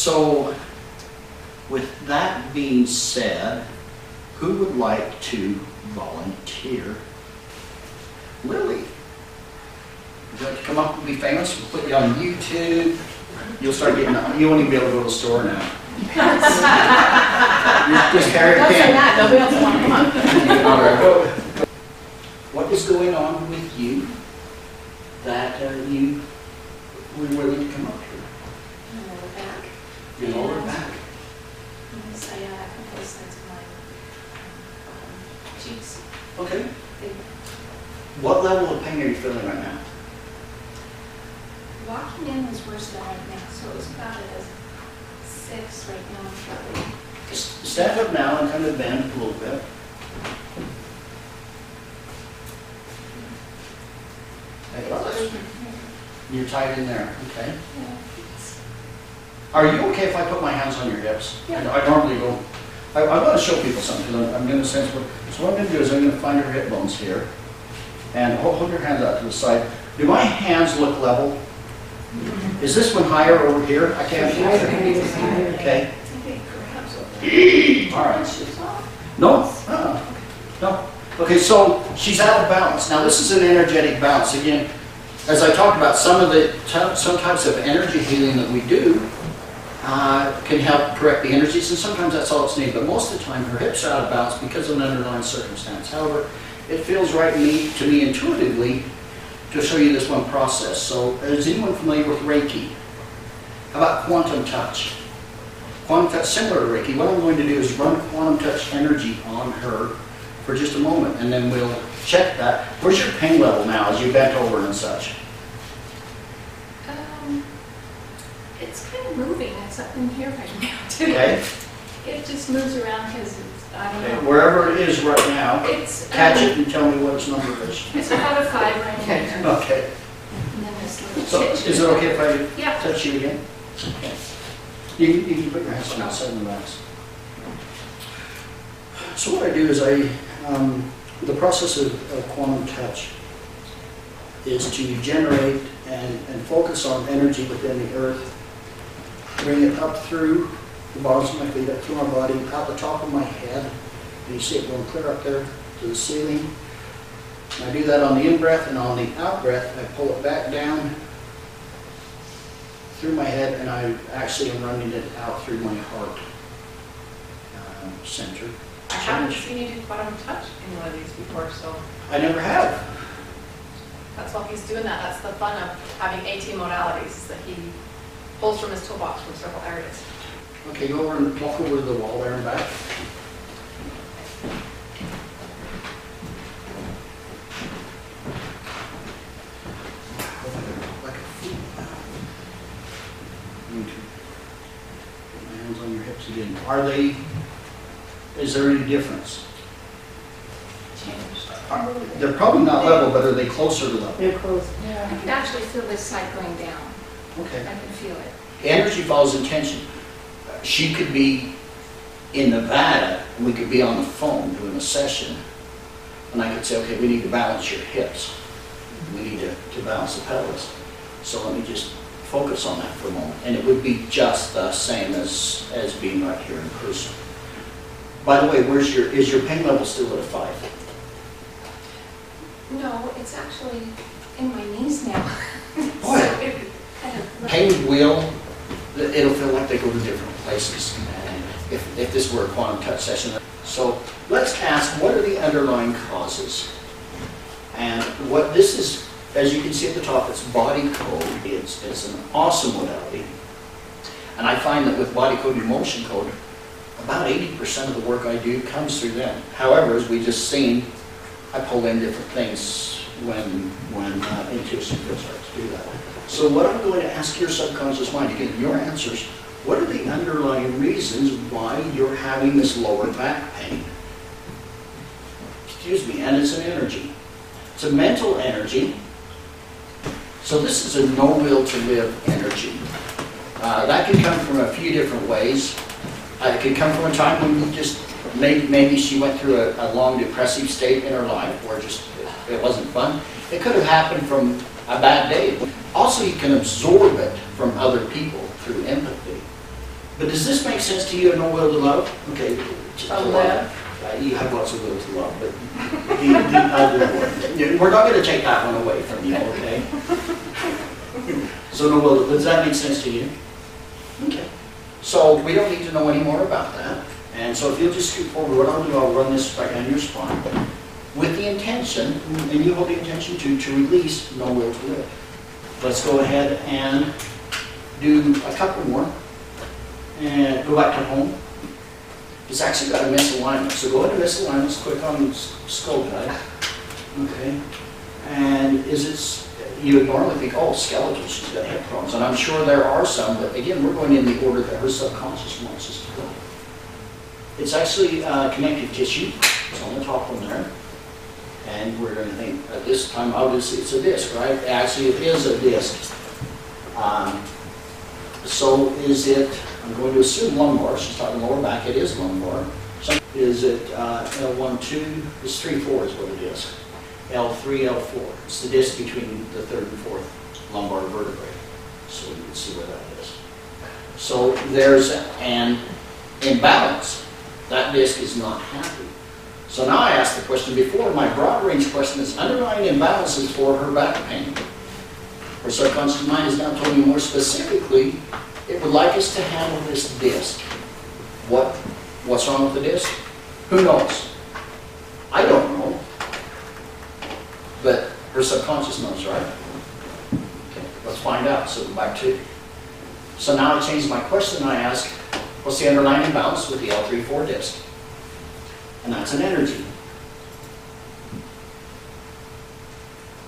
So, with that being said, who would like to volunteer? Lily, would you like to come up and be famous? We'll put you on YouTube. You'll start getting, you won't even be able to go to the store now. You just carry a Don't say pen. that, nobody else will want to come up. All right, go. What is going on with you that you were willing to come up here? My lower back. Your lower back. Yes, I have both sides of my cheeks. Okay. What level of pain are you feeling right now? Walking in was worse than right now, so it was about a 6 right now, probably. Just stand up now and kind of bend a little bit. You're tight in there, okay? Yeah. Are you okay if I put my hands on your hips? Yeah. I normally don't. I want to show people something because I'm going to sense what. So what I'm going to do is I'm going to find your hip bones here, and hold your hands out to the side. Do my hands look level? Is this one higher over here? I can't feel it. Okay. All right. No. No. Okay. So she's out of balance. Now this is an energetic bounce. Again, as I talked about, some types of energy healing that we do can help correct the energies, and sometimes that's all it's needed. But most of the time, her hips are out of balance because of an underlying circumstance. However, it feels right to me intuitively to show you this one process. So, is anyone familiar with Reiki? How about quantum touch? Quantum touch, similar to Reiki. What I'm going to do is run quantum touch energy on her for just a moment, and then we'll check that. Where's your pain level now as you bent over and such? It's kind of moving. It's up in here right now, too. Okay. It just moves around because I don't know. Wherever it is right now, It's, catch it and tell me what its number is. It's about a 5 right here. Okay. And then this little So, titch. is it okay if I Yeah. touch you again? Okay. You can put your hands on the outside and the backs. So what I do is the process of quantum touch is to generate and focus on energy within the earth, bring it up through the bottoms of my feet, up through my body, out the top of my head. And you see it going clear up there to the ceiling. And I do that on the in-breath, and on the out-breath, I pull it back down through my head, and I actually am running it out through my heart center. I haven't seen you do quantum touch in one of these before, so I never have. that's why he's doing that. That's the fun of having AT modalities, is that he pulls from his toolbox from several areas. Okay, go over and walk over to the wall there and back. Like a fool. Put my hands on your hips again. Is there any difference? They're probably not level, but are they closer to level? They're close. I can actually feel this side going down. Okay. I can feel it. Energy follows intention. She could be in Nevada, and we could be on the phone doing a session, and I could say, okay, we need to balance your hips. We need to balance the pelvis. So let me just focus on that for a moment. And it would be just the same as being right here in person. By the way, is your pain level still at a 5? No, it's actually in my knees now. Boy. So it kind of Pain it'll feel like they go to different places. And if this were a quantum touch session. So let's ask, what are the underlying causes? And what this is, as you can see at the top, it's body code. It's an awesome modality. And I find that with body code and motion code, about 80% of the work I do comes through them. However, as we just seen, I pull in different things when intuition starts to do that. So what I'm going to ask your subconscious mind, to get your answers, what are the underlying reasons why you're having this lower back pain? Excuse me, and it's an energy. It's a mental energy. So this is a no will to live energy. That can come from a few different ways. It can come from a time when you just, maybe she went through a long depressive state in her life where just it wasn't fun. It could have happened from a bad day. Also, you can absorb it from other people through empathy. But does this make sense to you and no will to love? Okay. To live. You have lots of will to love, but the other one. We're not going to take that one away from you, okay? So no will, does that make sense to you? Okay. So we don't need to know any more about that. And so if you'll just scoot forward, what I'll do, I'll run this back on your spine with the intention, and you hold the intention to release no will to live. Let's go ahead and do a couple more. And go back to home. It's actually got a misalignment. So go into misalignments, click on the skull guide. Okay. And you would normally think, oh, skeletal, she's got hip problems. And I'm sure there are some, but again, we're going in the order that her subconscious wants us to go. It's actually connective tissue. It's on the top one there. And we're going to think, at this time, obviously it's a disc, right? Actually, it is a disc. So is it, I'm going to assume lumbar. She's talking lower back. It is lumbar. So is it L1, 2? It's 3, 4 is what it is. L3, L4. It's the disc between the third and fourth lumbar vertebrae. So you can see where that is. So there's an imbalance. That disc is not happy. So now I asked the question before. My broad range question is underlying imbalances for her back pain. Her subconscious mind has now told me more specifically it would like us to handle this disc. What's wrong with the disc? Who knows? I don't know. But her subconscious knows, right? Okay, let's find out. So go back to. So now I change my question and I ask, what's the underlying imbalance with the L3-4 disc? And that's an energy.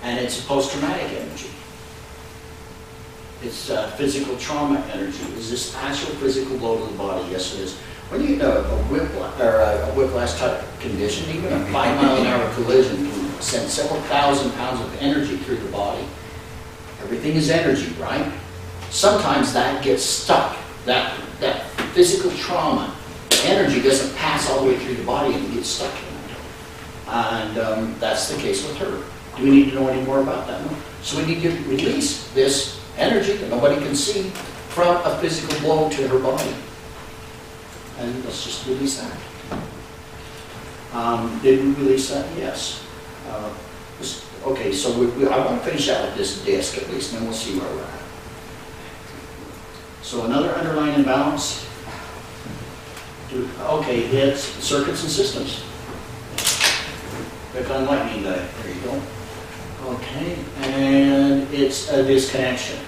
And it's a post-traumatic energy. It's physical trauma energy. Is this actual physical blow to the body? Yes, it is. When you get a whiplash type condition, even a 5-mile-an-hour collision can send several thousand pounds of energy through the body. Everything is energy, right? Sometimes that gets stuck. That physical trauma, energy doesn't pass all the way through the body and gets stuck in it. And that's the case with her. Do we need to know any more about that? No. So we need to release this energy that nobody can see from a physical blow to her body. And let's just release that. Did we release that? Yes. Okay, so I want to finish out with this disc at least, and then we'll see where we're at. So another underlying imbalance. Okay, it's circuits and systems. Click on lightning guy. There you go. Okay, and it's a disconnection.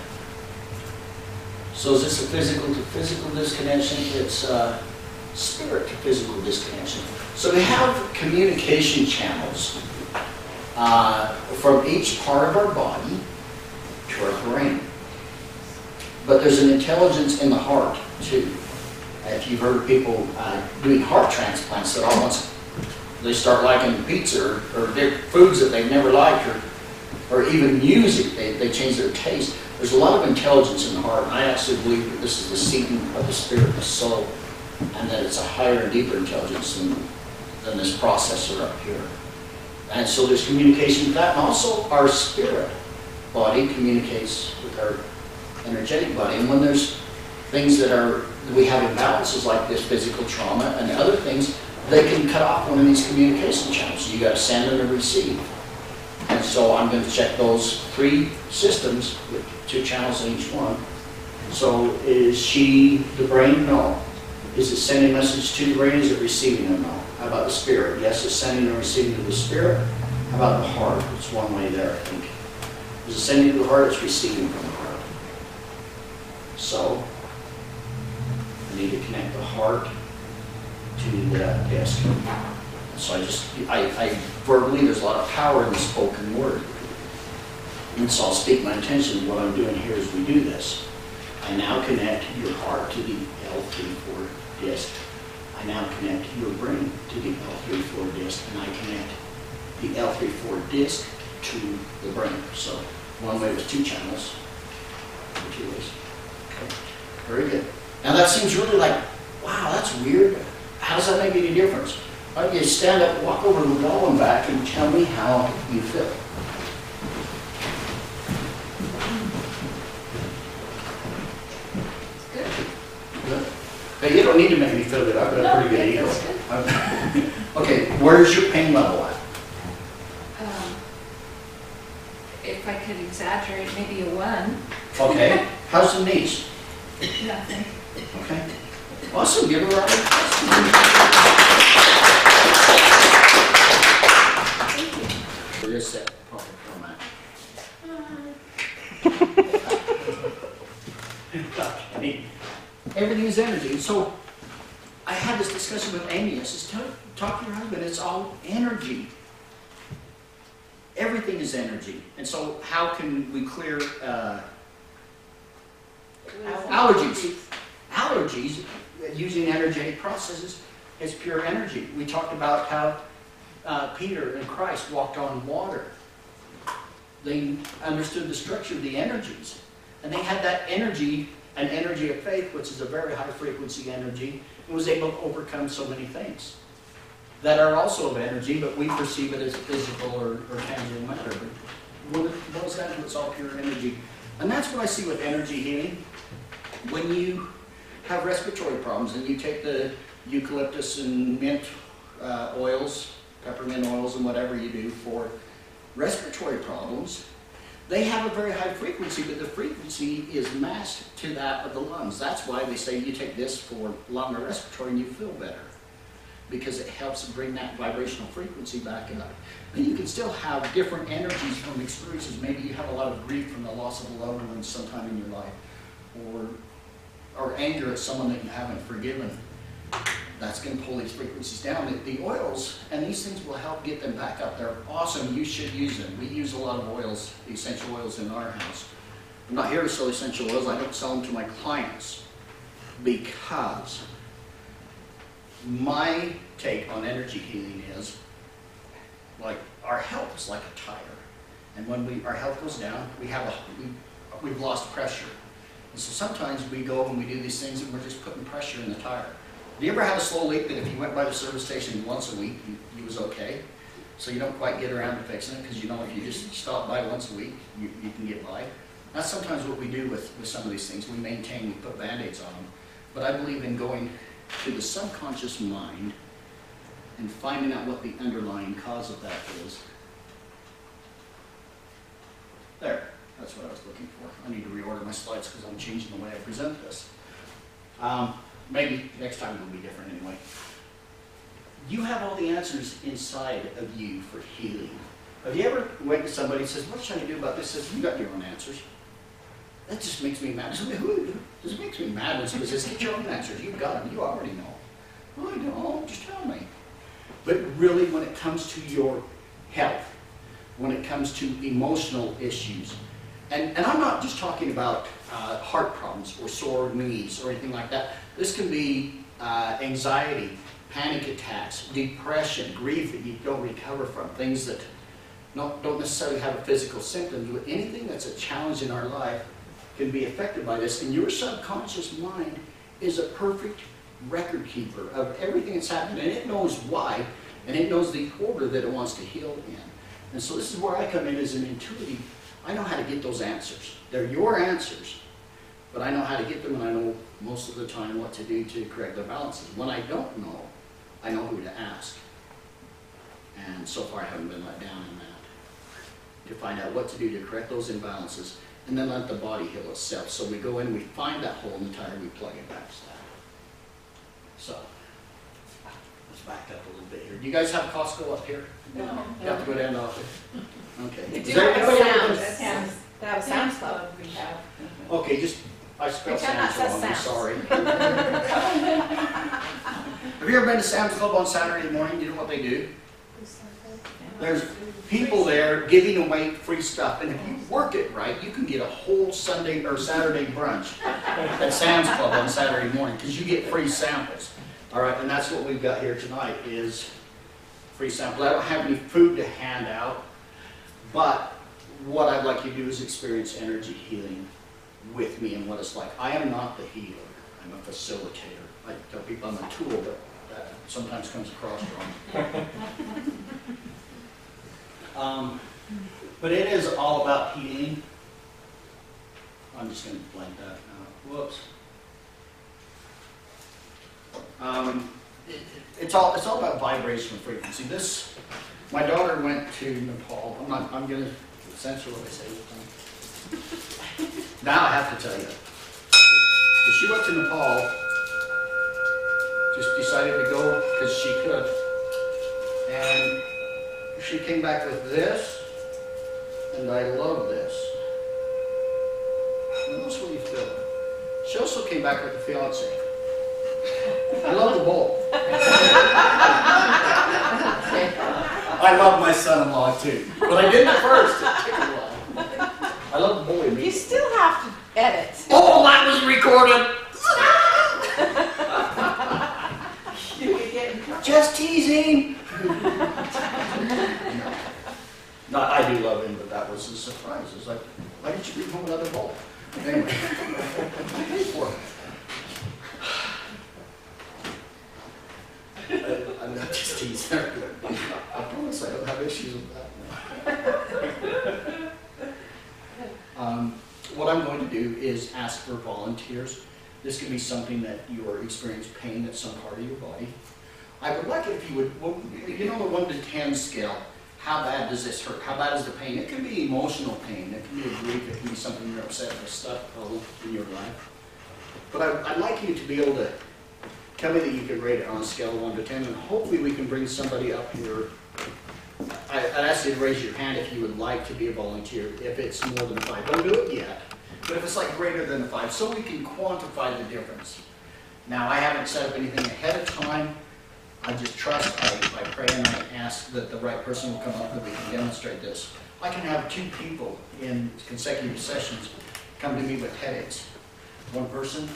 So is this a physical to physical disconnection? It's a spirit to physical disconnection. So we have communication channels from each part of our body to our brain. But there's an intelligence in the heart too. If you've heard of people doing heart transplants that all once they start liking pizza or foods that they've never liked, or even music, they change their taste. There's a lot of intelligence in the heart, and I actually believe that this is the seating of the spirit and the soul, and that it's a higher and deeper intelligence than this processor up here. And so there's communication with that, and also our spirit body communicates with our energetic body. And when there's things that we have imbalances like this physical trauma and other things, they can cut off one of these communication channels. So you got to send and receive. And so I'm going to check those 3 systems with 2 channels in each one. So is she the brain? No. Is it sending a message to the brain? Is it receiving them? No. How about the spirit? Yes, it's sending and receiving to the spirit. How about the heart? It's one way there, I think. Is it sending to the heart? It's receiving from the heart. So I need to connect the heart to that disc. So I verbally, there's a lot of power in the spoken word. And so I'll speak my intention. What I'm doing here is we do this. I now connect your heart to the L3-4 disc. I now connect your brain to the L3-4 disc, and I connect the L3-4 disc to the brain. So one way with 2 channels, 2 ways. Okay, very good. Now that seems really like, wow, that's weird. How does that make any difference? Why don't you stand up, walk over to the wall and back, and tell me how you feel. It's good. Good. Hey, you don't need to make me feel good. I've got a pretty good ego. Good. Okay, where's your pain level at? If I could exaggerate, maybe a 1. Okay. How's the knees? Nothing. Okay. Awesome. Give her a round of applause. Thank you. We're just set. Okay, okay. Everything is energy. So I had this discussion with Amy. I says, talk to your husband. It's all energy. Everything is energy. And so how can we clear allergies? Allergies, using energetic processes, is pure energy. We talked about how Peter and Christ walked on water. They understood the structure of the energies. And they had that energy, an energy of faith, which is a very high frequency energy, and was able to overcome so many things that are also of energy, but we perceive it as physical or tangible matter. But when it boils down to, it's all pure energy. And that's what I see with energy healing. When you have respiratory problems and you take the eucalyptus and mint oils, peppermint oils and whatever you do for respiratory problems, they have a very high frequency, but the frequency is matched to that of the lungs. That's why they say you take this for lung or respiratory and you feel better, because it helps bring that vibrational frequency back up. And you can still have different energies from experiences. Maybe you have a lot of grief from the loss of a loved one sometime in your life, or anger at someone that you haven't forgiven. That's going to pull these frequencies down. The oils and these things will help get them back up. They're awesome. You should use them. We use a lot of oils, essential oils in our house. I'm not here to sell essential oils. I don't sell them to my clients because my take on energy healing is, like, our health is like a tire. And when our health goes down, we've lost pressure. And so sometimes we go and we do these things and we're just putting pressure in the tire. Have you ever had a slow leak that if you went by the service station once a week, you was okay? So you don't quite get around to fixing it because you know if you just stop by once a week, you can get by. That's sometimes what we do with some of these things. We maintain, we put Band-Aids on them. But I believe in going to the subconscious mind and finding out what the underlying cause of that is. There. That's what I was looking for. I need to reorder my slides because I'm changing the way I present this. Maybe next time it'll be different anyway. You have all the answers inside of you for healing. Have you ever went to somebody and says, what should I do about this? Says, you got your own answers. That just makes me mad. This makes me mad when somebody says, get your own answers. You've got them. You already know. Well, I don't. Just tell me. But really, when it comes to your health, when it comes to emotional issues, and I'm not just talking about heart problems or sore knees or anything like that. This can be anxiety, panic attacks, depression, grief that you don't recover from, things that don't necessarily have a physical symptom, but anything that's a challenge in our life can be affected by this. And your subconscious mind is a perfect record keeper of everything that's happening, and it knows why, and it knows the order that it wants to heal in. And so this is where I come in as an intuitive. I know how to get those answers. They're your answers, but I know how to get them, and I know most of the time what to do to correct their balances. When I don't know, I know who to ask. And so far I haven't been let down in that, to find out what to do to correct those imbalances, and then let the body heal itself. So we go in, we find that hole in the tire, we plug it back. So, let's back up a little bit here. Do you guys have Costco up here? No. You have to go down to office. Okay. They Is do there have anybody sound. else? They have a Sam's Club. We have. Okay, just, I spelled Pretend that Sam's says wrong, I'm Sam's. sorry. Have you ever been to Sam's Club on Saturday morning? Do you know what they do? There's people there giving away free stuff, and if you work it right, you can get a whole Sunday or Saturday brunch at Sam's Club on Saturday morning because you get free samples. All right, and that's what we've got here tonight is free sample. I don't have any food to hand out, but what I'd like you to do is experience energy healing with me and what it's like. I am not the healer. I'm a facilitator. I tell people I'm a tool, but that sometimes comes across wrong. But it is all about healing. I'm just going to blank that out. Whoops. It's all about vibration and frequency. My daughter went to Nepal. I'm going to censor what I say. Now I have to tell you. She went to Nepal, just decided to go because she could. And she came back with this, and I love this. What else will you feel? She also came back with the fiance. I love the bowl. I love my son-in-law too, but I didn't at first. It took a while. I love the bowl. You still have to edit. Oh, that was recorded. Just teasing. No, I do love him, but that was a surprise. It's like, why didn't you bring home another bowl? Anyway, I paid for it. I'm not just teasing. I promise I don't have issues with that. What I'm going to do is ask for volunteers. This could be something that you are experiencing pain at some part of your body. I would like it if you would, you know, the 1 to 10 scale. How bad does this hurt? How bad is the pain? It can be emotional pain. It can be a grief. It can be something you're upset with, stuff in your life. But I'd like you to be able to tell me that you can rate it on a scale of 1 to 10, and hopefully we can bring somebody up here. I'd ask you to raise your hand if you would like to be a volunteer, if it's more than 5. Don't do it yet. But if it's like greater than 5, so we can quantify the difference. Now, I haven't set up anything ahead of time. I just trust, I pray and I ask that the right person will come up and we can demonstrate this. I can have 2 people in consecutive sessions come to me with headaches. One person,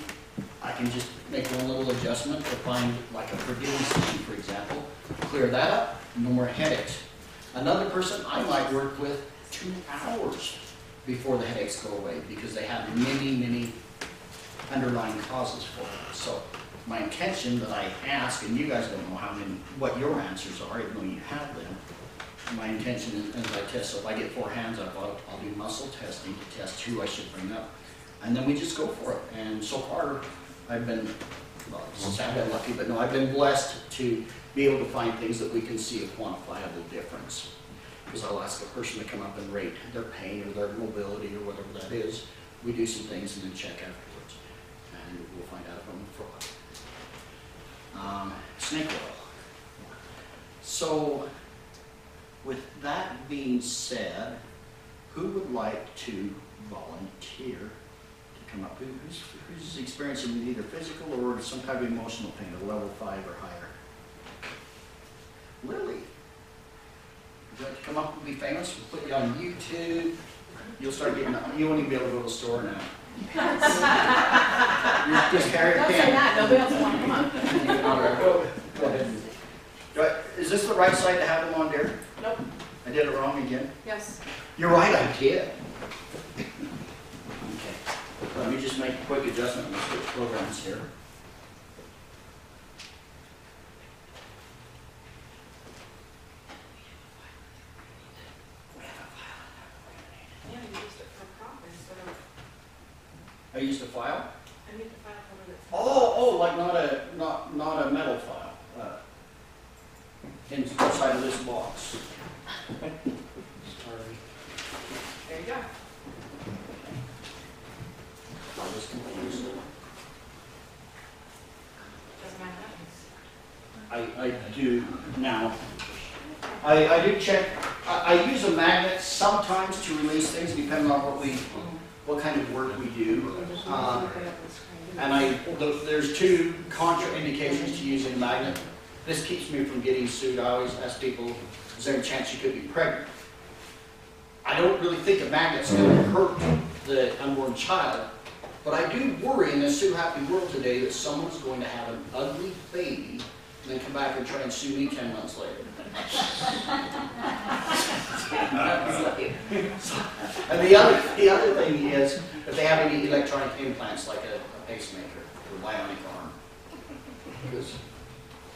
I can just make one little adjustment to find like a forgiving session, for example, clear that up, no more headaches. Another person I might work with 2 hours before the headaches go away because they have many underlying causes for it. So my intention that I ask, and you guys don't know what your answers are, even though you have them. My intention is as I test, so if I get 4 hands up, I'll do muscle testing to test who I should bring up. And then we just go for it. And so far, I've been, well, I've been lucky, but no, I've been blessed to be able to find things that we can see a quantifiable difference. Because I'll ask a person to come up and rate their pain or their mobility or whatever that is. We do some things and then check afterwards. And we'll find out if I'm fraud. Snake oil. So, with that being said, who would like to volunteer to come up? Who's experiencing either physical or some kind of emotional pain, a level 5 or higher? Lily, would you like to come up and be famous? We'll put you on YouTube. You'll start getting, you won't even be able to go to the store now. You just carry a Don't pen. say that, nobody else will want to come up. All right, go ahead. Is this the right side to have them on, Derek? Nope. I did it wrong again? Yes. You're right, I did. Okay. Let me just make a quick adjustment and switch programs here. Yeah, you used it for prop instead of, I used a file? I need the file cover that's. Oh, like not a metal file. Inside of this box. Sorry. There you go. I was confused. Doesn't matter. I do now. I do check. I use a magnet sometimes to release things, depending on what kind of work we do. And there's 2 contraindications to using a magnet. This keeps me from getting sued. I always ask people, is there a chance you could be pregnant? I don't really think a magnet's going to hurt the unborn child, but I do worry in this Sue Happy world today that someone's going to have an ugly baby and then come back and try and sue me 10 months later. And the other thing is, if they have any electronic implants like a pacemaker or bionic arm.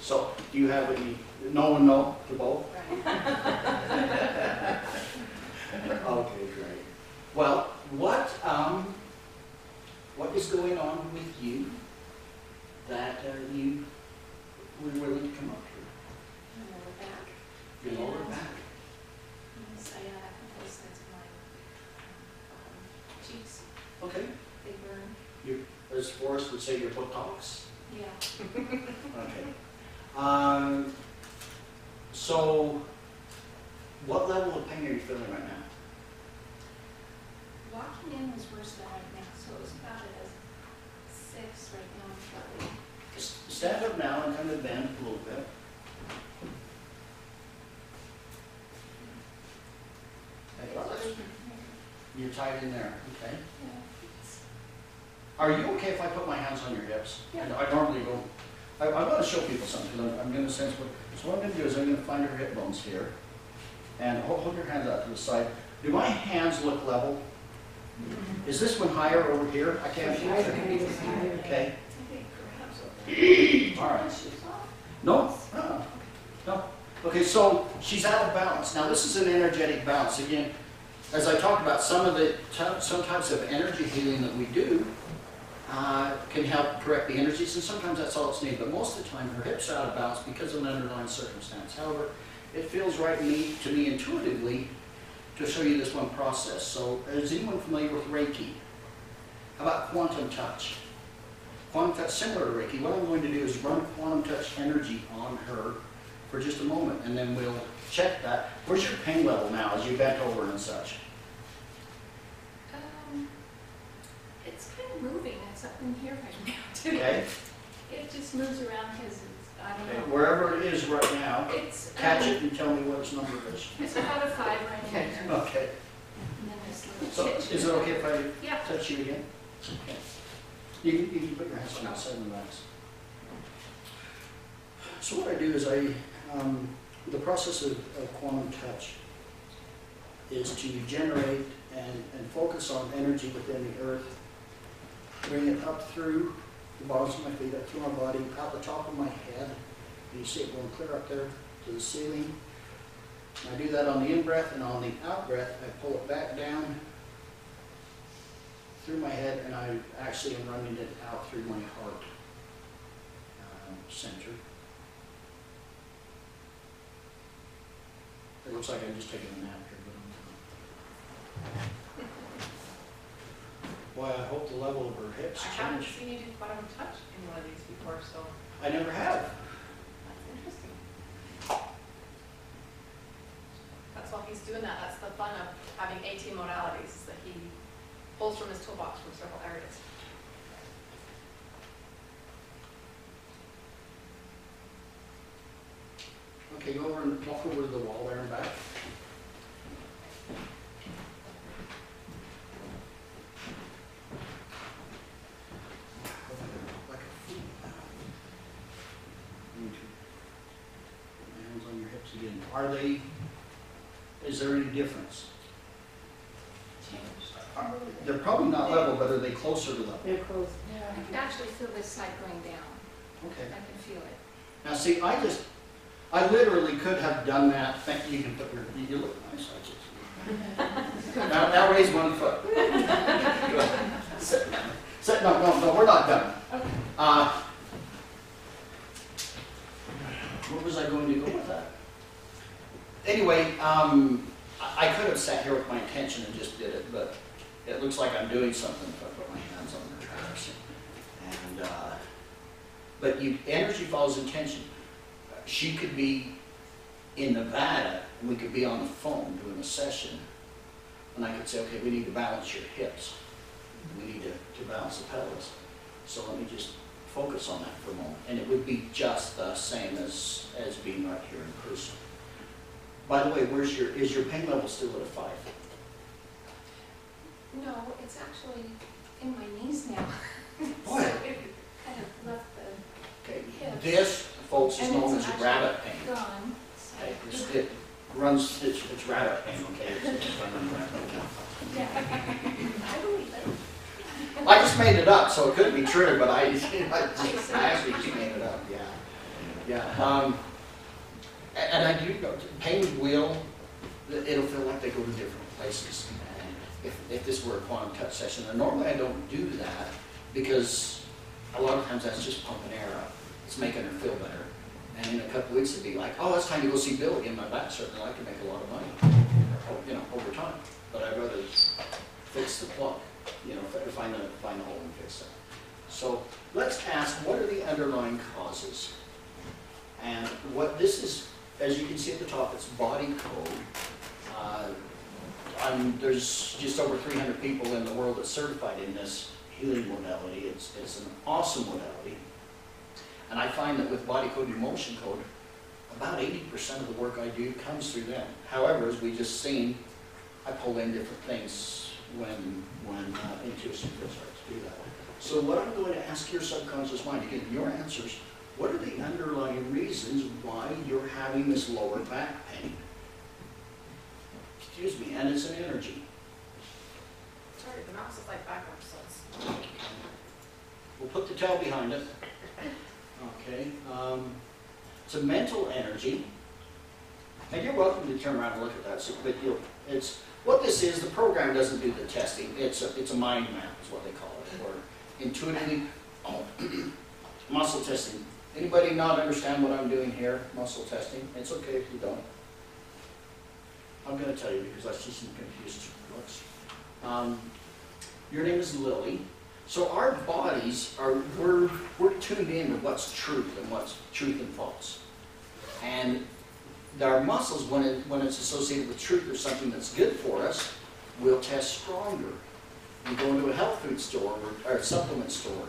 So, do you have any? No one know to both? Okay, great. Well, what is going on with you that you Where do you want to come up to? And lower back. Your lower And back. on the sciatic and both sides of my cheeks, Okay. they burn. As Forrest would say, your buttocks. Yeah. Okay. So, what level of pain are you feeling right now? Walking in was worse than right now, so it was about at a 6 right now, shortly. Just stand up now and kind of bend a little bit. You're tight in there, okay? Yeah. Are you okay if I put my hands on your hips? Yeah. I normally don't. I want to show people something, because I'm going to sense what. So what I'm going to do is I'm going to find her hip bones here, and hold your hands out to the side. Do my hands look level? Is this one higher over here? I can't see it. Okay. All right. No. No. Okay, so she's out of balance. Now this is an energetic bounce. Again, as I talked about, some types of energy healing that we do can help correct the energies, and sometimes that's all it's needed. But most of the time, her hips are out of balance because of an underlying circumstance. However, it feels right to me intuitively to show you this one process. So, is anyone familiar with Reiki? How about quantum touch? Quantum touch, similar to Reiki. What I'm going to do is run quantum touch energy on her for just a moment, and then we'll check that. Where's your pain level now as you bent over and such? It's kind of moving. It's up in here right now, too. Okay. It just moves around because it's, I don't Okay, know. wherever it is right now, It's, catch it and tell me what its number is. It's about a 5 right now. Okay. And then this little So, chit. is it okay if I Yeah. touch you again? Okay. You can put your hands on the outside of the legs. So what I do is the process of quantum touch is to generate and focus on energy within the earth, bring it up through the bottoms of my feet, up through my body, out the top of my head. You see it going clear up there to the ceiling. And I do that on the in-breath, and on the out-breath, I pull it back down through my head, and I actually am running it out through my heart center. It looks like I'm just taking a nap here, but boy, I hope the level of her hips I haven't change. seen you do quantum touch in one of these before, so I never have. that's interesting. That's why he's doing that. That's the fun of having AT modalities, is that he pulls from his toolbox from several areas. Okay, go over and walk over to the wall there and back. Like a fool now. My hands on your hips again. Is there any difference? They're probably not level, but are they closer to level? They're close. I can actually feel this side going down. Okay. I can feel it. Now see, I literally could have done that. Thank you. You can put you look nice. Now raise one foot. Good. Sit down. No, we're not done. Where was I going to go with that? Anyway, I could have sat here with my intention and just did it, but it looks like I'm doing something if I put my hands on the tracks. And but energy follows intention. She could be in Nevada, and we could be on the phone doing a session, and I could say, okay, we need to balance your hips. We need to balance the pelvis. So let me just focus on that for a moment. And it would be just the same as being right here in person. By the way, is your pain level still at a 5? No, it's actually in my knees now. Boy. So it kind of left the Okay. hips. This, folks, is And known it's as actually rabbit pain. gone. So Okay. It runs, it's rabbit pain, okay? It's running rabbit pain. yeah. I believe it. I just made it up, so it could be true, but I actually just made it up, yeah. Yeah. And I do go, pain it'll feel like they go to different places. And if this were a quantum touch session, and normally I don't do that because a lot of times that's just pumping air up. It's making her feel better. And in a couple of weeks, it'd be like, oh, it's time to go see Bill again. My back's starting to like to make a lot of money, over time. But I'd rather fix the plug, find the hole and fix it. So let's ask, what are the underlying causes? And what this is, as you can see at the top, it's body code. There's just over 300 people in the world that's certified in this healing modality. It's an awesome modality. And I find that with body code and emotion code, about 80% of the work I do comes through them. However, as we just seen, I pull in different things when intuition starts to do that. So what I'm going to ask your subconscious mind, again, your answers, what are the underlying reasons why you're having this lower back pain? Excuse me, and it's an energy. Sorry, the mouse is like backwards, so it's... We'll put the tail behind it. Okay. It's a mental energy. And you're welcome to turn around and look at that. But it's what this is. The program doesn't do the testing. It's a mind map, is what they call it, or intuitively muscle testing. Anybody not understand what I'm doing here? Muscle testing. It's okay if you don't. I'm going to tell you because I see some confused looks. Your name is Lily. So our bodies we're tuned in to what's truth and what's truth and false. And our muscles, when it's associated with truth or something that's good for us, will test stronger. You go into a health food store or a supplement store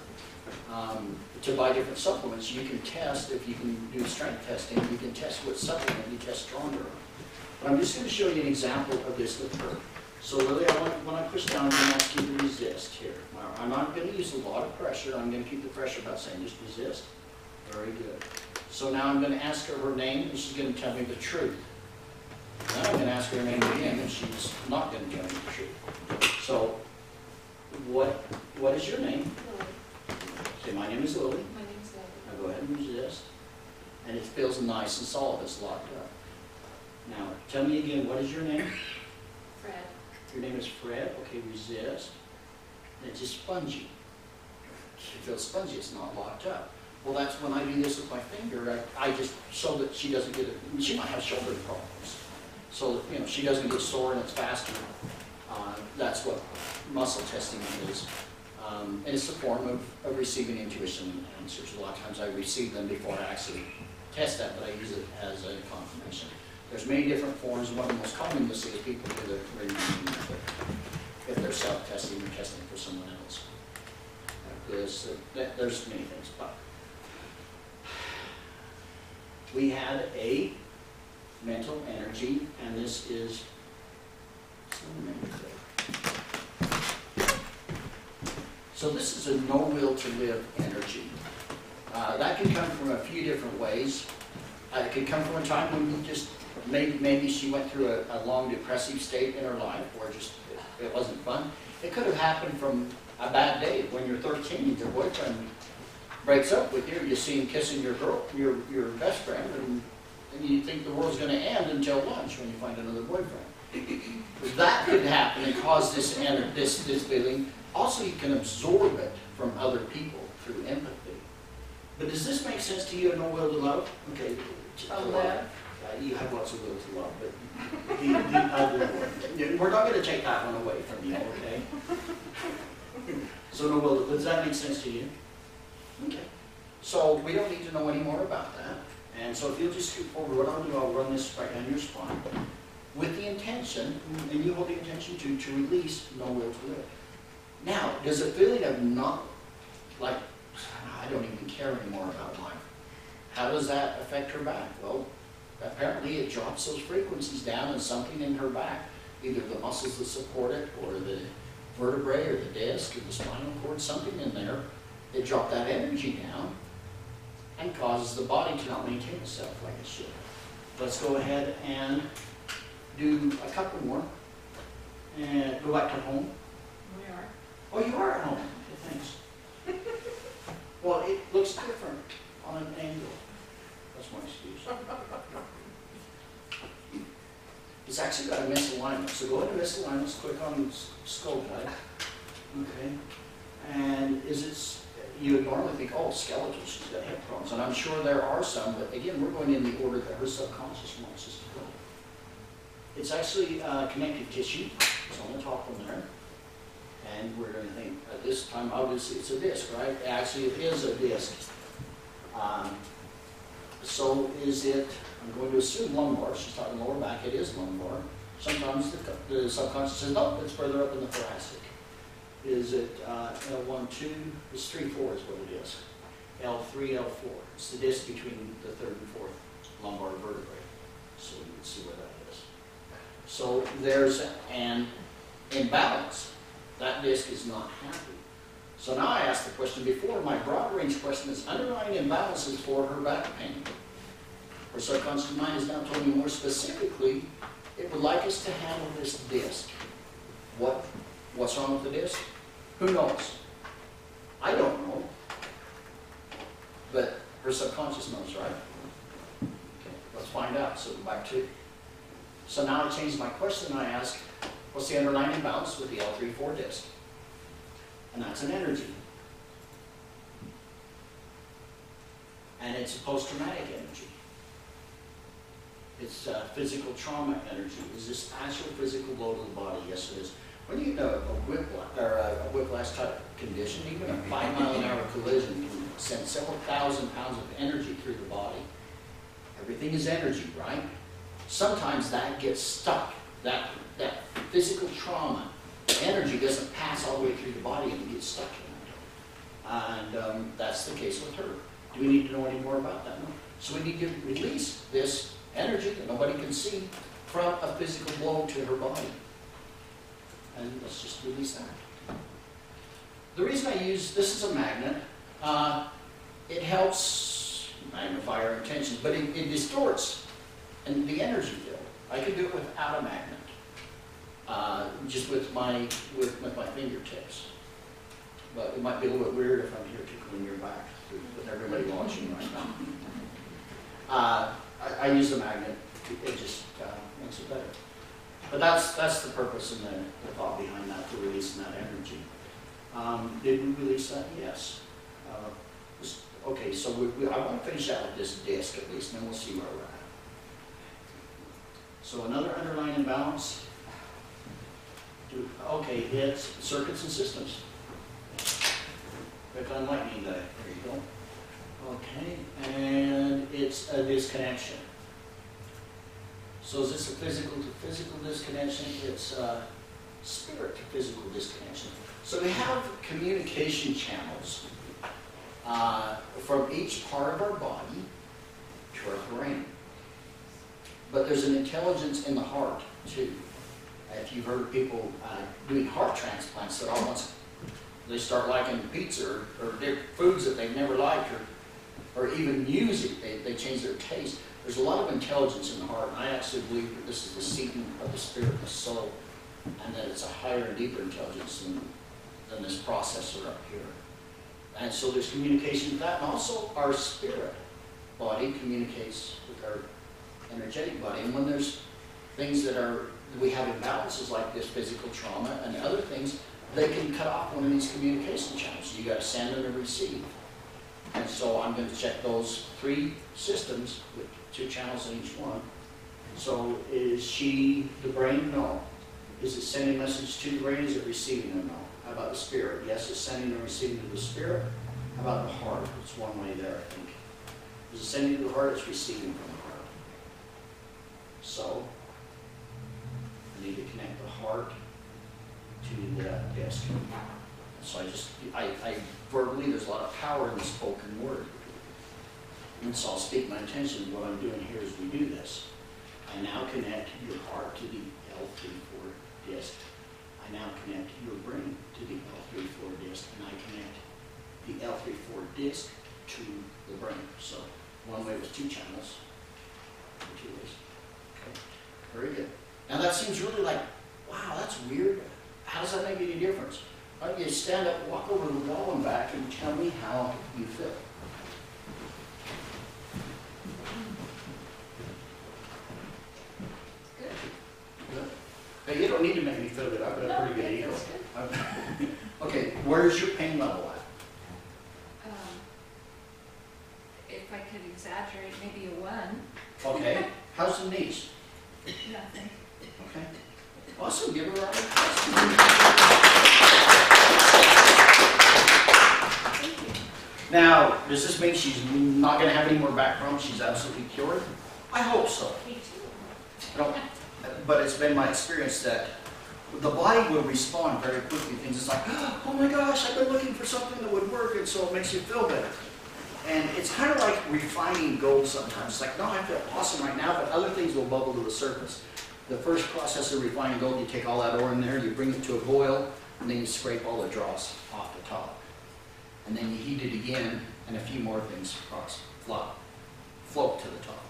to buy different supplements, you can test, if you can do strength testing, you can test what supplement you test stronger on. But I'm just going to show you an example of this with her. So Lily, when I push down, I'm going to ask you to resist here. I'm not going to use a lot of pressure. I'm going to keep the pressure about saying just resist. Very good. So now I'm going to ask her name, and she's going to tell me the truth. Then I'm going to ask her name again, and she's not going to tell me the truth. So what is your name? Lily. Say, my name is Lily. My name's Lily. Now go ahead and resist. And it feels nice and solid. It's locked up. Now, tell me again, what is your name? Fred. Your name is Fred. Okay, resist. And it's just spongy. It feels spongy. It's not locked up. Well, that's when I do this with my finger. I just, so that she doesn't get it. She might have shoulder problems. So that, she doesn't get sore and it's faster. That's what muscle testing is. And it's a form of receiving intuition answers. A lot of times I receive them before I actually test that, but I use it as a confirmation. There's many different forms. One of the most common you'll see is people do the reminding method if they're self-testing or testing for someone else. Like this, there's many things. But we had a mental energy, and this is so this is a no will to live energy. That can come from a few different ways. It can come from a time when you just maybe she went through a long depressive state in her life where just it wasn't fun. It could have happened from a bad day when you're 13, your boyfriend breaks up with you, you see him kissing your best friend, and you think the world's going to end until lunch when you find another boyfriend. That could happen and cause this feeling. Also, you can absorb it from other people through empathy. But does this make sense to you? No will to love? Okay. You have lots of will to love, but the other one. We're not going to take that one away from you, okay? So no will. Does that make sense to you? Okay. So we don't need to know any more about that. And so if you'll just scoot forward, what I'll do, I'll run this right down your spine with the intention, and you hold the intention to release no will to live. Now, does a feeling of not, like, I don't even care anymore about life, how does that affect her back? Well, apparently it drops those frequencies down and something in her back, either the muscles that support it or the vertebrae or the disc or the spinal cord, something in there, it dropped that energy down and causes the body to not maintain itself like it should. Let's go ahead and do a couple more and go back to home. We are. Oh, you are at home. Okay, thanks. Well, it looks different on an angle. That's my excuse. It's actually got a misalignment. So go into misalignments, click on skull guide. Okay. And you would normally think, oh, skeletal, she's got hip problems. And I'm sure there are some, but again, we're going in the order that her subconscious wants us to go. It's actually connective tissue. It's on the top one there. And we're going to think, at this time, obviously, it's a disc, right? Actually, it is a disc. So is it, I'm going to assume lumbar. She's talking lower back. It is lumbar. Sometimes the subconscious says, no, it's further up in the thoracic. Is it L1, 2? It's 3, 4 is what it is. L3, L4. It's the disc between the third and fourth lumbar vertebrae. So you can see where that is. So there's an imbalance. That disc is not happy. So now I asked the question before. My broad range question is underlying imbalances for her back pain. Her subconscious mind has now told me more specifically it would like us to handle this disc. What's wrong with the disc? Who knows? I don't know. But her subconscious knows, right? Okay, let's find out. So back to. So now I change my question and I ask, what's the underlying imbalance with the L3-4 disc? And that's an energy. And it's a post-traumatic energy. It's physical trauma energy. Is this actual physical load of the body? Yes, it is. When you know a whiplash type condition, even a 5-mile-an-hour collision can send several thousand pounds of energy through the body. Everything is energy, right? Sometimes that gets stuck. That physical trauma, energy doesn't pass all the way through the body and it gets stuck in it. And that's the case with her. Do we need to know any more about that? No. So we need to release this energy that nobody can see from a physical blow to her body. And let's just release that. The reason I use, this is a magnet, it helps magnify our intentions, but it distorts and the energy field. I can do it without a magnet, just with my fingertips. But it might be a little bit weird if I'm here tickling your back with everybody watching right now. I use the magnet. It just makes it better. But that's the purpose and the thought behind that, for releasing that energy. Did we release that? Yes. Okay, so I want to finish out with this disc at least, and then we'll see where we're at. So another underlying imbalance. Okay, it's circuits and systems. Click on lightning there. There you go. Okay, and it's a disconnection. So is this a physical to physical disconnection? It's a spirit to physical disconnection. So we have communication channels from each part of our body to our brain. But there's an intelligence in the heart, too. If you've heard of people doing heart transplants, that all once they start liking pizza or foods that they've never liked, or even music, they change their taste. There's a lot of intelligence in the heart, and I actually believe that this is the seating of the spirit and the soul, and that it's a higher and deeper intelligence than this processor up here. And so there's communication with that, and also our spirit body communicates with our energetic body. And when there's things that we have imbalances like this physical trauma and other things, they can cut off one of these communication channels. So you got to send and a receive. And so I'm going to check those 3 systems with 2 channels in each one. So is she the brain? No. Is it sending a message to the brain? Is it receiving them? No. How about the spirit? Yes, it's sending and receiving to the spirit. How about the heart? It's one way there, I think. Is it sending to the heart? It's receiving from the heart. So I need to connect the heart to the disc. So I verbally, there's a lot of power in the spoken word. And so I'll speak my intention. What I'm doing here is we do this. I now connect your heart to the L3-4 disc. I now connect your brain to the L3-4 disc, and I connect the L3-4 disc to the brain. So one way was 2 channels, or 2 ways. Okay, very good. Now that seems really like, wow, that's weird. How does that make any difference? Why don't you stand up, walk over the wall and back, and tell me how you feel. Good. Good. Hey, you don't need to make me feel good. I've got a pretty good ego. Okay, where's your pain level at? does this mean she's not gonna have any more back problems? She's absolutely cured? I hope so. Me too. I don't- But it's been my experience that the body will respond very quickly. Things it's like, oh my gosh, I've been looking for something that would work, and so it makes you feel better. And it's kind of like refining gold sometimes. It's like, no, I feel awesome right now, but other things will bubble to the surface. The first process of refining gold, you take all that ore in there, you bring it to a boil, and then you scrape all the dross off the top. And then you heat it again, and a few more things float to the top.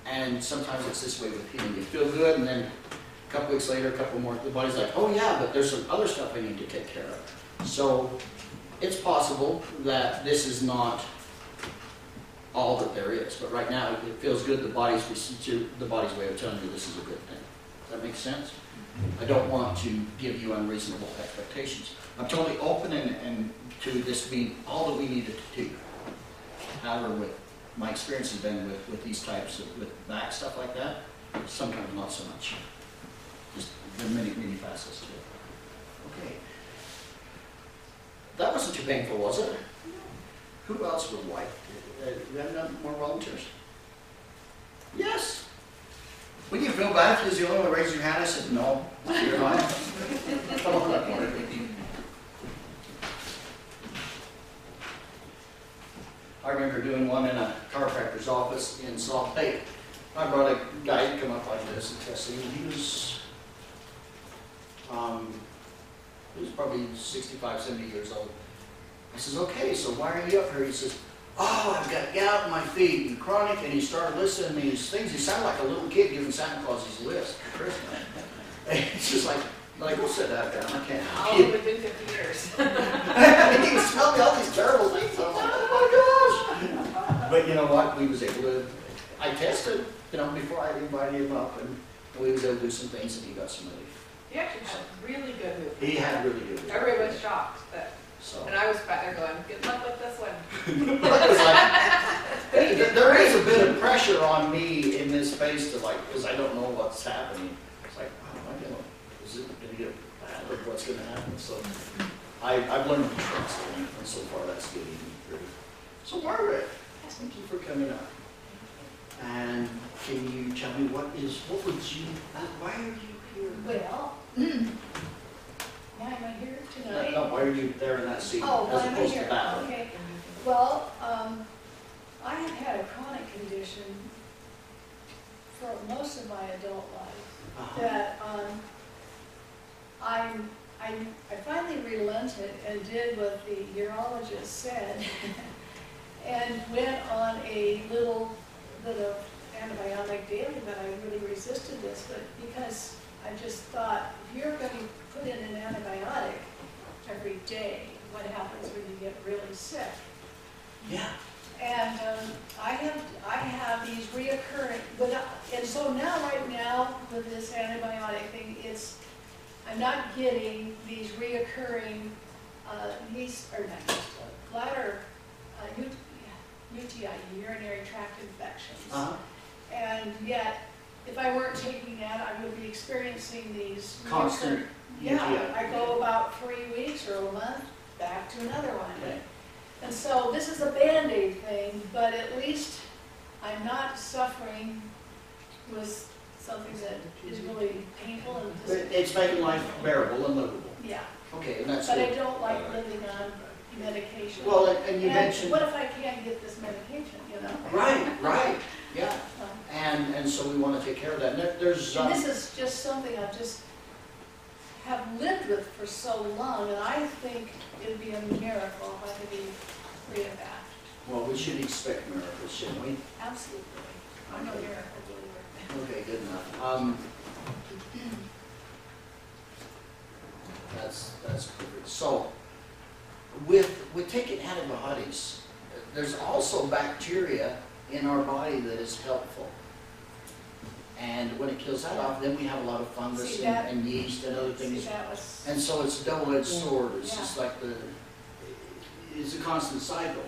And sometimes it's this way with healing. You feel good, and then a couple weeks later, a couple more, the body's like, oh yeah, but there's some other stuff I need to take care of. So it's possible that this is not all that there is, but right now it feels good. The body's way of telling you this is a good thing. Does that make sense? I don't want to give you unreasonable expectations. I'm totally open and to this being all that we needed to do. However, with my experience has been with these types of with back stuff like that, sometimes not so much. Just there are many facets to it. Okay. That wasn't too painful, was it? Who else would like? You have none more volunteers? Yes. When you feel bad, because the only one raised your hand, I said, no, you're not. Come on up, Mark. I remember doing one in a chiropractor's office in Salt Lake. I brought a guy to come up like this and test him. He was probably 65, 70 years old. I says, okay, so why are you up here? He says, oh, I've got gout in my feet and chronic, and he started listening to these things. He sounded like a little kid giving Santa Claus his list for Christmas. And it's just like, go sit that down. I can't. I'll live within 50 years. He was telling me all these terrible things. I'm like, oh my gosh. But you know what? We was able to, I tested, before I invited him up, and we was able to do some things, and he got some relief. He actually had really good movement. He had really good relief. Everybody was shocked that. So. And I was back there going, good luck with this one. There is a bit of pressure on me in this space to because I don't know what's happening. It's like, oh, is it going to get bad or what's going to happen? So I've learned to trust, and so far that's getting me through. So Margaret, thank you for coming up. And can you tell me why are you here? Well, why am I here tonight? No, why are you there in that seat Oh, as why am I opposed here? to that? Okay. Well, I have had a chronic condition for most of my adult life that I finally relented and did what the urologist said and went on a little bit of antibiotic daily, but I really resisted this, but because I just thought, if you're going to put in an antibiotic every day, what happens when you get really sick? Yeah. And I have these reoccurring, and so right now with this antibiotic thing, I'm not getting these reoccurring bladder UTI, urinary tract infections. And yet, if I weren't taking that, I would be experiencing these Constant Yeah, UTI. I go about 3 weeks or a month, back to another one. Right. And so this is a Band-Aid thing, but at least I'm not suffering with something that is really painful and It's making life bearable and livable. yeah. Okay, and that's But I good. don't like living on medication. Well, and you mentioned. What if I can't get this medication, Right, yeah. Uh, And so we want to take care of that. And there's. And this is just something I've just have lived with for so long, and I think it'd be a miracle if I could be free of that. Well, we should expect miracles, shouldn't we? Absolutely. I'm a miracle believer. Okay, good enough. That's perfect. So, with taking antibiotics, there's also bacteria in our body that is helpful. And when it kills that off, then we have a lot of fungus See that? and yeast and other things. See, that was, And so it's a double-edged sword. It's Yeah. just like it's a constant cycle,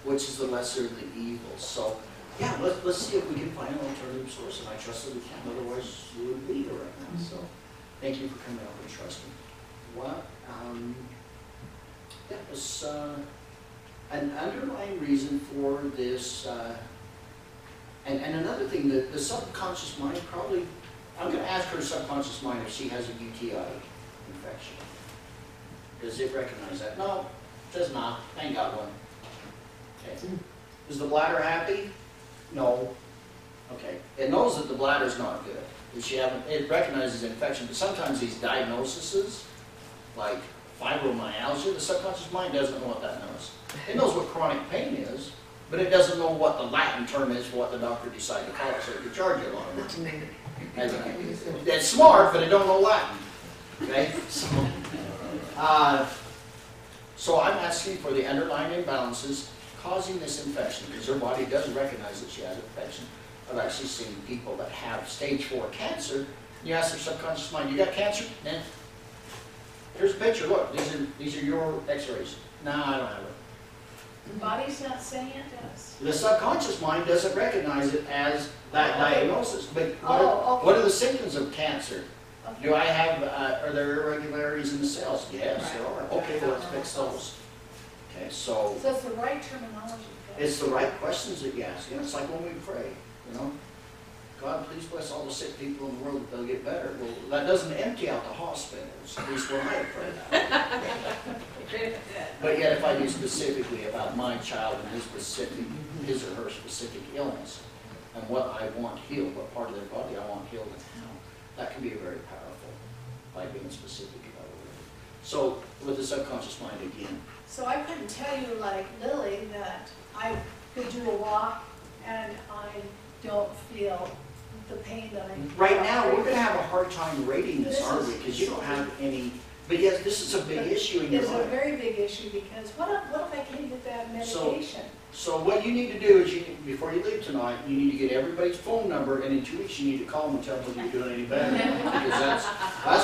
which is the lesser of the evils. So, yeah, let's see if we can find an alternative source, and I trust that we can. Otherwise, we wouldn't be here right now. So, thank you for coming up and trusting. What? Yeah, let's an underlying reason for this, and another thing, the subconscious mind probably, I'm going to ask her subconscious mind if she has a UTI infection. Does it recognize that? No, it does not. I ain't got one. Okay. Is the bladder happy? No. Okay. It knows that the bladder's not good. It recognizes infection, but sometimes these diagnoses, like fibromyalgia, the subconscious mind doesn't know what that knows. It knows what chronic pain is, but it doesn't know what the Latin term is for what the doctor decided to call it, so it could charge you a lot of money. It's smart, but it don't know Latin. Okay? So I'm asking for the underlying imbalances causing this infection, because her body doesn't recognize that she has an infection. I've actually seen people that have stage 4 cancer. You ask their subconscious mind, you got cancer? Nah. Here's a picture, look, these are your x-rays. No, I don't have it. The body's not saying it does. The subconscious mind doesn't recognize it as that diagnosis. But Okay. what are the symptoms of cancer? Okay. Do I have, are there irregularities in the cells? Yes, there are. Okay, well, let's fix those. Okay, so So it's the right terminology. it's the right questions that you ask. You know, it's like when we pray, you know. God, please bless all the sick people in the world that they'll get better. Well, that doesn't empty out the hospitals, at least when I pray that. But yet if I do specifically about my child and his or her specific illness, and what I want healed, what part of their body I want healed and how, that can be very powerful by being specific about it. So with the subconscious mind again. So I couldn't tell you, like Lily, that I could do a walk and I don't feel the pain that I Right now, we're going to have a hard time rating this, aren't we? Because you don't have any, but yes, this is a big issue in your It's a life. very big issue, because what if I can't get that medication? So what you need to do is, before you leave tonight, you need to get everybody's phone number, and in 2 weeks you need to call them and tell them you're doing any better. Because that's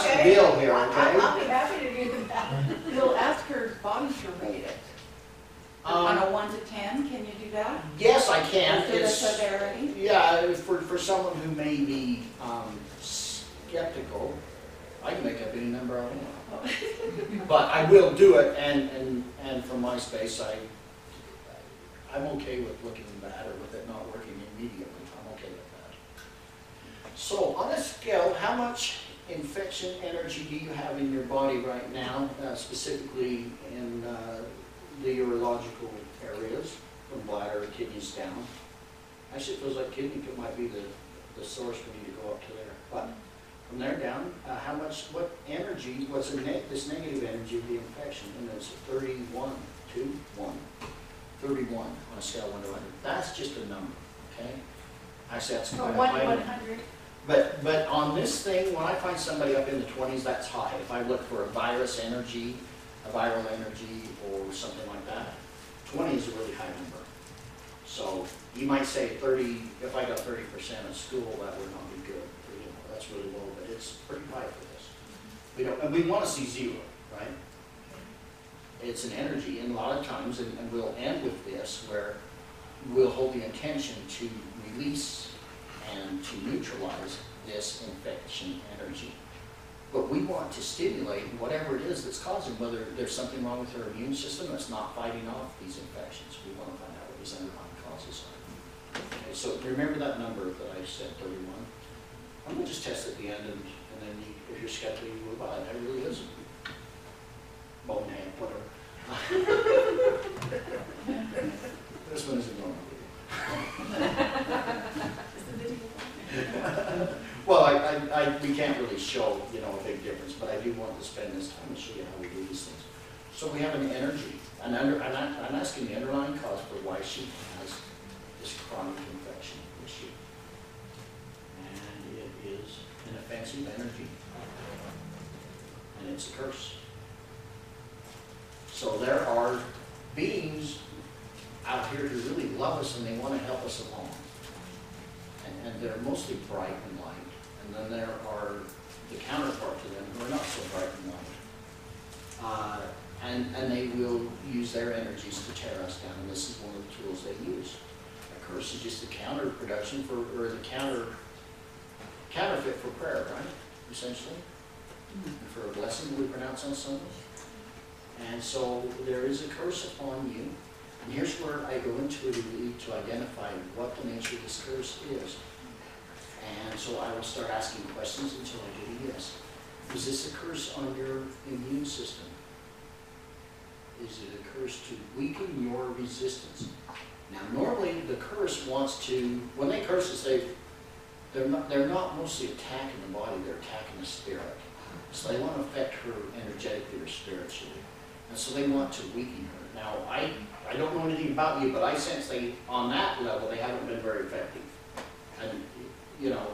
the Okay. deal here, okay? I'll be happy to do that. We'll ask her body to rate it. On a 1 to 10, can you do that? Yes, I can. Is there a It's, severity? yeah, for someone who may be skeptical, I can make up any number I want. But I will do it, and from my space, I'm okay with looking bad or with it not working immediately. I'm okay with that. So on a scale, how much infection energy do you have in your body right now, specifically in the urological areas, from bladder, kidneys down? Actually, it feels like kidney might be the source. We need to go up to there. But from there down, what energy, this negative energy of the infection? And it's 31 to 1. 31 on a scale of 1 to 100. That's just a number, okay? Actually, that's From quite 1 high. to 100. But on this thing, when I find somebody up in the 20s, that's high. If I look for a virus energy, a viral energy, or something like that, 20 is a really high number. So you might say 30, if I got 30% at school, that would not be good. You know, that's really low, but it's pretty high for this. And we want to see 0, right? It's an energy, and a lot of times, and we'll end with this, where we'll hold the intention to release and to neutralize this infection energy. But we want to stimulate whatever it is that's causing, whether there's something wrong with our immune system that's not fighting off these infections. We want to find out what these underlying causes are. Okay, so remember that number that I said, 31. I'm going to just test at the end, and then if you're skeptical, you will buy it. It really is bonehead, whatever. This one isn't going to be. Well, we can't really show, a big difference, but I do want to spend this time to show you how we do these things. So we have an energy, and I'm asking the underlying cause for why she has this chronic infection issue. And it is an offensive energy, and it's a curse. So there are beings out here who really love us and they want to help us along. And they're mostly bright and light. And then there are the counterpart to them who are not so bright and light. And they will use their energies to tear us down. And this is one of the tools they use. A curse is just a counterproduction or the counterfeit for prayer, right? Essentially. And for a blessing we pronounce on someone. And so there is a curse upon you. And here's where I go intuitively to identify what the nature of this curse is. And so I will start asking questions until I get a yes. Is this a curse on your immune system? Is it a curse to weaken your resistance? Now, normally the curse wants to, when they curse us, they're not mostly attacking the body, they're attacking the spirit. So they want to affect her energetically or spiritually. And so they want to weaken her. Now, I don't know anything about you, but I sense on that level, they haven't been very effective. And, you know,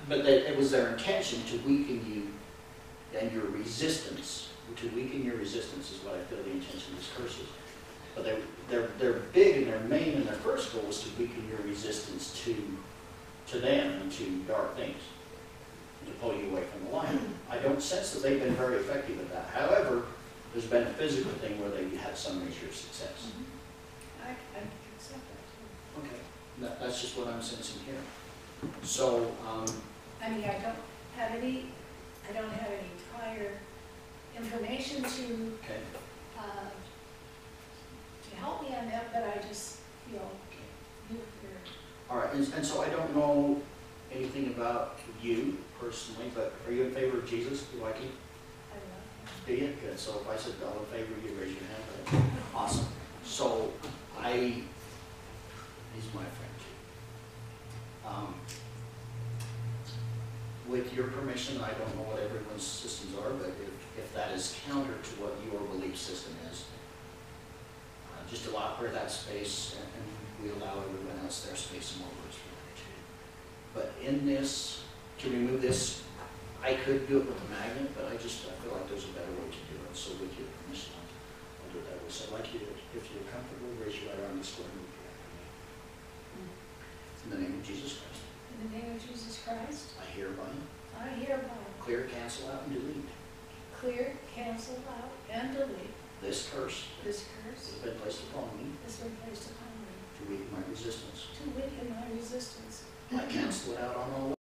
but it was their intention to weaken you and your resistance. To weaken your resistance is what I feel the intention of this curse is. But they're big and their main and their first goal is to weaken your resistance to them and to dark things, to pull you away from the light. I don't sense that they've been very effective at that. However, there's been a physical thing where they had some measure of success. I can accept that too. Okay, that's just what I'm sensing here. So, I mean, I don't have any prior information to okay. Help me on that, but I just feel you're. All right, and so I don't know anything about you personally, but are you in favor of Jesus? Do you like him? I don't know. Do you? Good. So if I said all in favor, you raise your hand. Right? Awesome. So he's my friend too. With your permission, I don't know what everyone's systems are, but if that is counter to what your belief system is, just allow her that space, and we allow everyone else their space and more words for that too. But in this, to remove this, I could do it with a magnet, but I feel like there's a better way to do it. So with your permission, I'll do it that way. So I'd like you to, if you're comfortable, raise your right arm and square and repeat after me. In the name of Jesus Christ. In the name of Jesus Christ, I hereby clear, cancel out, and delete clear, cancel out, and delete this curse this that curse has been placed upon me that's been placed upon me to weaken my resistance. to weaken my resistance. I cancel it out on all